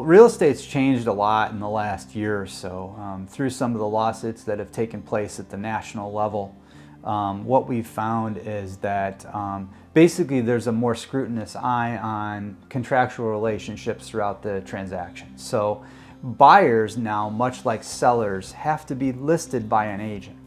real estate's changed a lot in the last year or so through some of the lawsuits that have taken place at the national level. What we've found is that basically there's a more scrutinous eye on contractual relationships throughout the transaction. So buyers now, much like sellers, have to be listed by an agent.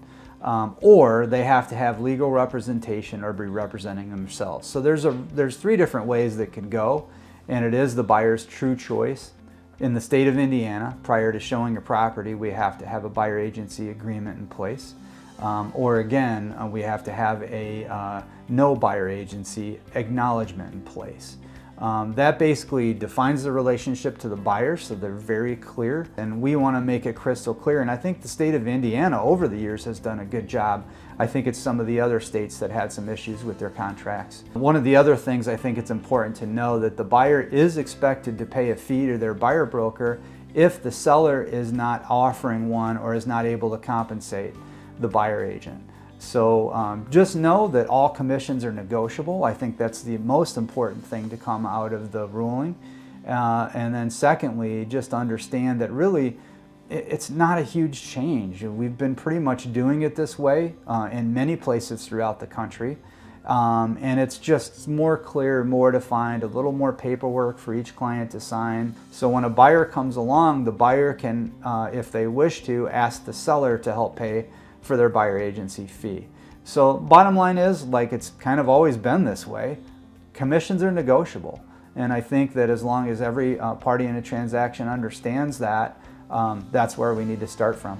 Or they have to have legal representation or be representing themselves. So there's three different ways that can go, and it is the buyer's true choice. In the state of Indiana, prior to showing a property, we have to have a buyer agency agreement in place. Or again, we have to have a no buyer agency acknowledgement in place. That basically defines the relationship to the buyer, so they're very clear, and we want to make it crystal clear. And I think the state of Indiana over the years has done a good job. I think it's some of the other states that had some issues with their contracts. One of the other things I think it's important to know that the buyer is expected to pay a fee to their buyer broker if the seller is not offering one or is not able to compensate the buyer agent. So just know that all commissions are negotiable. I think that's the most important thing to come out of the ruling. And then secondly, just understand that really it's not a huge change. We've been pretty much doing it this way in many places throughout the country. And it's just more clear, more defined, a little more paperwork for each client to sign. So when a buyer comes along, the buyer can, if they wish to, ask the seller to help pay for their buyer agency fee. So bottom line is, like it's kind of always been this way, commissions are negotiable. And I think that as long as every party in a transaction understands that, that's where we need to start from.